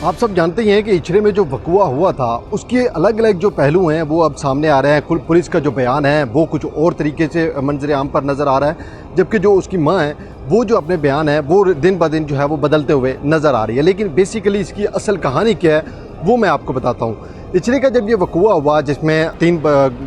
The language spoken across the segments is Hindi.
आप सब जानते ही हैं कि इचरे में जो वकूआ हुआ था उसके अलग अलग जो पहलू हैं वो अब सामने आ रहे हैं। पुलिस का जो बयान है वो कुछ और तरीके से मंजर आम पर नज़र आ रहा है, जबकि जो उसकी मां है वो जो अपने बयान है वो दिन ब दिन जो है वो बदलते हुए नज़र आ रही है। लेकिन बेसिकली इसकी असल कहानी क्या है वो मैं आपको बताता हूँ। इचरे का जब ये वकूआ हुआ जिसमें 3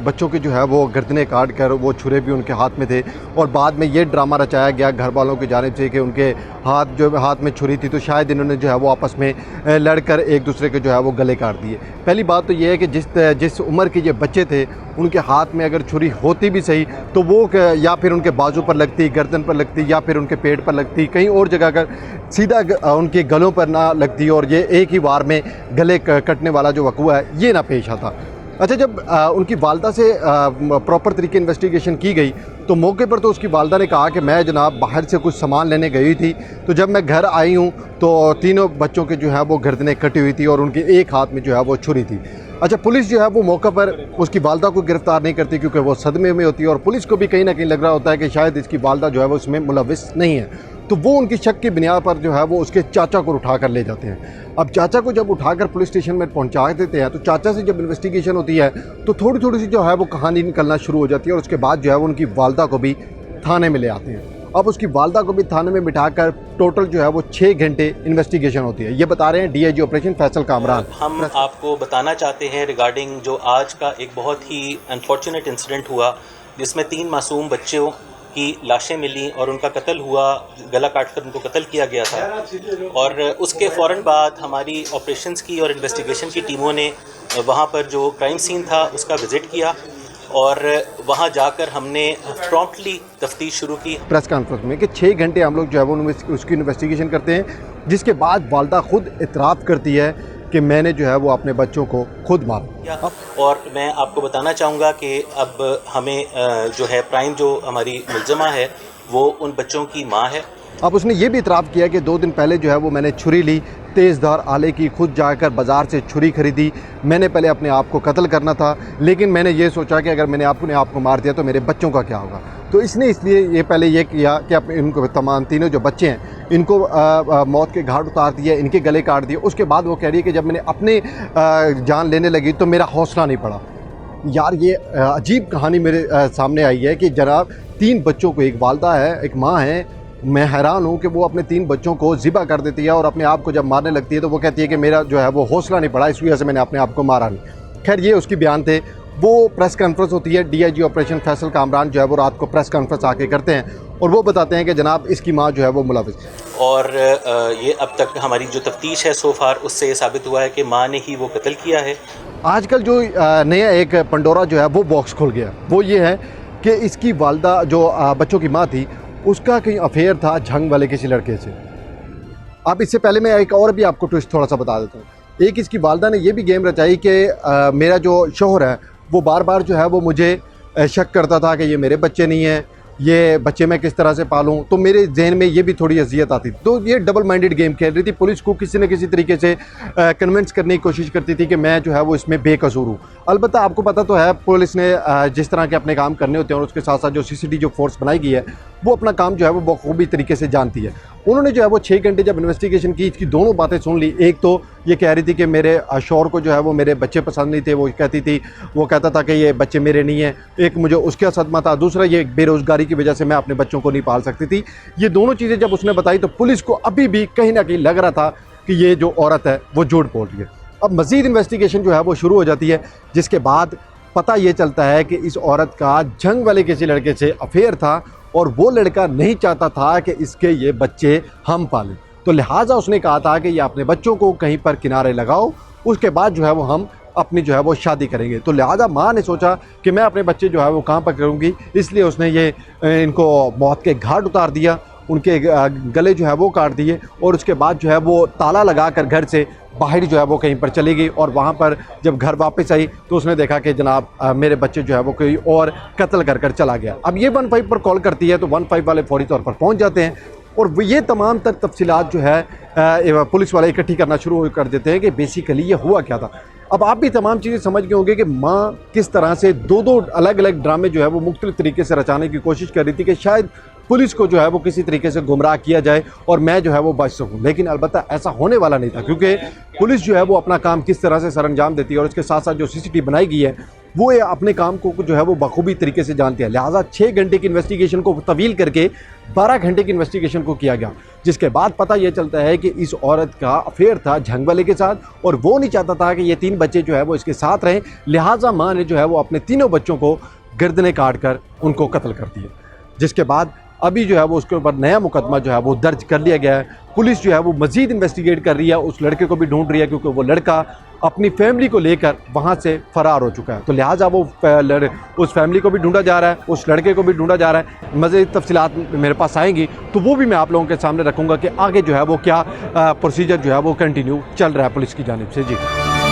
बच्चों के जो है वो गर्दनें काट कर वो छुरे भी उनके हाथ में थे, और बाद में ये ड्रामा रचाया गया घर वालों की जानिब से कि उनके हाथ में छुरी थी तो शायद इन्होंने जो है वो आपस में लड़कर एक दूसरे के जो है वो गले काट दिए। पहली बात तो ये है कि जिस उम्र के ये बच्चे थे उनके हाथ में अगर छुरी होती भी सही तो वो या फिर उनके बाजू पर लगती, गर्दन पर लगती, या फिर उनके पेट पर लगती, कहीं और जगह कर सीधा उनके गलों पर ना लगती, और ये एक ही वार में गले कटने वाला जो वकूआ है ये ना पेश आता। अच्छा, जब उनकी वालदा से प्रॉपर तरीके इन्वेस्टिगेशन की गई तो मौके पर तो उसकी वालदा ने कहा कि मैं जनाब बाहर से कुछ सामान लेने गई थी, तो जब मैं घर आई हूँ तो तीनों बच्चों के जो है वो गर्दनें कटी हुई थी और उनके एक हाथ में जो है वो छुरी थी। अच्छा, पुलिस जो है वो मौका पर उसकी वालदा को गिरफ़्तार नहीं करती क्योंकि वो सदमे में होती है, और पुलिस को भी कहीं ना कहीं लग रहा होता है कि शायद इसकी वालदा जो है वो इसमें मुलविस नहीं है, तो वो उनकी शक की बुनियाद पर जो है वो उसके चाचा को उठा कर ले जाते हैं। अब चाचा को जब उठाकर पुलिस स्टेशन में पहुंचा देते हैं तो चाचा से जब इन्वेस्टिगेशन होती है तो थोड़ी थोड़ी सी जो है वो कहानी निकलना शुरू हो जाती है, और उसके बाद जो है वो उनकी वालदा को भी थाने में ले आते हैं। अब उसकी वालदा को भी थाने में बिठाकर टोटल जो है वो 6 घंटे इन्वेस्टिगेशन होती है। ये बता रहे हैं डीआईजी ऑपरेशन फैसल कामरान। हम आपको बताना चाहते हैं रिगार्डिंग जो आज का एक बहुत ही अनफॉर्चुनेट इंसिडेंट हुआ जिसमें 3 मासूम बच्चों की लाशें मिली और उनका कत्ल हुआ, गला काटकर उनको कत्ल किया गया था। और उसके फ़ौरन बाद हमारी ऑपरेशंस की और इन्वेस्टिगेशन की टीमों ने वहाँ पर जो क्राइम सीन था उसका विज़िट किया और वहाँ जाकर हमने प्रॉम्प्टली तफ्तीश शुरू की। प्रेस कॉन्फ्रेंस में कि 6 घंटे हम लोग जो है वो उसकी इन्वेस्टिगेशन करते हैं, जिसके बाद वालदा खुद इतराफ़ करती है कि मैंने जो है वो अपने बच्चों को खुद मारा। और मैं आपको बताना चाहूँगा कि अब हमें जो है प्राइम जो हमारी मुलज़मा है वो उन बच्चों की माँ है। अब उसने ये भी इतराफ़ किया कि 2 दिन पहले जो है वो मैंने छुरी ली, तेज़धार आले की, खुद जाकर बाज़ार से छुरी खरीदी। मैंने पहले अपने आप को कत्ल करना था, लेकिन मैंने ये सोचा कि अगर मैंने अपने आप को मार दिया तो मेरे बच्चों का क्या होगा। तो इसने इसलिए ये पहले ये किया कि अपने इनको तमाम तीनों जो बच्चे हैं इनको मौत के घाट उतार दिया, इनके गले काट दिए। उसके बाद वो कह रही है कि जब मैंने अपने जान लेने लगी तो मेरा हौसला नहीं पड़ा। यार, ये अजीब कहानी मेरे सामने आई है कि जनाब 3 बच्चों को, एक वालदा है, एक माँ है, मैं हैरान हूँ कि वो अपने 3 बच्चों को ज़िबा कर देती है और अपने आप को जब मारने लगती है तो वो कहती है कि मेरा जो है वो हौसला नहीं पड़ा, इस वजह से मैंने अपने आप को मारा नहीं। खैर, ये उसकी बयान थे। वो प्रेस कॉन्फ्रेंस होती है, डीआईजी ऑपरेशन फैसल कामरान जो है वो रात को प्रेस कॉन्फ्रेंस आके करते हैं और वो बताते हैं कि जनाब इसकी माँ जो है वो मुलविस। और ये अब तक हमारी जो तफ्तीश है सो फार उससे ये साबित हुआ है कि माँ ने ही वो कत्ल किया है। आजकल जो नया एक पंडोरा जो है वो बॉक्स खुल गया, वो ये है कि इसकी वालदा जो बच्चों की माँ थी उसका कहीं अफेयर था झंग वाले किसी लड़के से। अब इससे पहले मैं एक और भी आपको ट्विस्ट थोड़ा सा बता देता हूँ। एक इसकी वालदा ने ये भी गेम रचाई कि मेरा जो शौहर है वो बार बार जो है वो मुझे शक करता था कि ये मेरे बच्चे नहीं हैं, ये बच्चे मैं किस तरह से पालूं, तो मेरे जहन में ये भी थोड़ी अजियत आती। तो ये डबल माइंडेड गेम खेल रही थी। पुलिस को किसी न किसी तरीके से कन्विंस करने की कोशिश करती थी कि मैं जो है वो इसमें बेकसूर हूँ। अलबत्ता आपको पता तो है पुलिस ने जिस तरह के अपने काम करने होते हैं और उसके साथ साथ जो सीसीटीवी जो फोर्स बनाई गई है वो अपना काम जो है वो बखूबी तरीके से जानती है। उन्होंने जो है वो 6 घंटे जब इन्वेस्टिगेशन की, इसकी दोनों बातें सुन ली। एक तो ये कह रही थी कि मेरे शौहर को जो है वो मेरे बच्चे पसंद नहीं थे, वो कहता था कि ये बच्चे मेरे नहीं हैं। एक मुझे उसका सदमा था, दूसरा ये बेरोज़गारी की वजह से मैं अपने बच्चों को नहीं पाल सकती थी। ये दोनों चीज़ें जब उसने बताई तो पुलिस को अभी भी कहीं ना कहीं लग रहा था कि ये जो औरत है वो झूठ बोल रही है। अब मज़ीद इन्वेस्टिगेशन जो है वो शुरू हो जाती है, जिसके बाद पता ये चलता है कि इस औरत का झंग वाले किसी लड़के से अफेयर था और वो लड़का नहीं चाहता था कि इसके ये बच्चे हम पालें, तो लिहाजा उसने कहा था कि ये अपने बच्चों को कहीं पर किनारे लगाओ, उसके बाद जो है वो हम अपनी जो है वो शादी करेंगे। तो लिहाजा माँ ने सोचा कि मैं अपने बच्चे जो है वो कहाँ पर करूँगी, इसलिए उसने ये इनको मौत के घाट उतार दिया, उनके गले जो है वो काट दिए और उसके बाद जो है वो ताला लगा कर घर से बाहर जो है वो कहीं पर चली गई। और वहाँ पर जब घर वापस आई तो उसने देखा कि जनाब मेरे बच्चे जो है वो कोई और कत्ल कर कर चला गया। अब ये 15 पर कॉल करती है तो 15 वाले फौरी तौर पर पहुँच जाते हैं और वो ये तमाम तर तफसीलात जो है पुलिस वाले इकट्ठी करना शुरू कर देते हैं कि बेसिकली ये हुआ क्या था। अब आप भी तमाम चीज़ें समझ गए होंगे कि माँ किस तरह से 2 अलग अलग ड्रामे जो है वो मुख्तलिफ तरीके से रचाने की कोशिश कर रही थी कि शायद पुलिस को जो है वो किसी तरीके से गुमराह किया जाए और मैं जो है वो बच सकूं। लेकिन अलबत्ता ऐसा होने वाला नहीं था, क्योंकि पुलिस जो है वो अपना काम किस तरह से सरअंजाम देती है और इसके साथ साथ जो सीसीटीवी बनाई गई है वो ये अपने काम को जो है वो बखूबी तरीके से जानती है। लिहाजा 6 घंटे की इन्वेस्टिगेशन को तवील करके 12 घंटे की इन्वेस्टिगेशन को किया गया, जिसके बाद पता ये चलता है कि इस औरत का अफेयर था झंग वाले के साथ और वो नहीं चाहता था कि ये 3 बच्चे जो है वो इसके साथ रहें। लिहाजा माँ ने जो है वो अपने तीनों बच्चों को गर्दनें काट कर उनको कत्ल कर दिया, जिसके बाद अभी जो है वो उसके ऊपर नया मुकदमा जो है वो दर्ज कर लिया गया है। पुलिस जो है वो मज़ीद इन्वेस्टिगेट कर रही है, उस लड़के को भी ढूंढ रही है, क्योंकि वो लड़का अपनी फैमिली को लेकर वहाँ से फ़रार हो चुका है। तो लिहाजा वो उस फैमिली को भी ढूंढा जा रहा है, उस लड़के को भी ढूंढा जा रहा है। मज़ीद तफसीलात मेरे पास आएंगी तो वो भी मैं आप लोगों के सामने रखूँगा कि आगे जो है वो क्या प्रोसीजर जो है वो कंटिन्यू चल रहा है पुलिस की जानिब से। जी।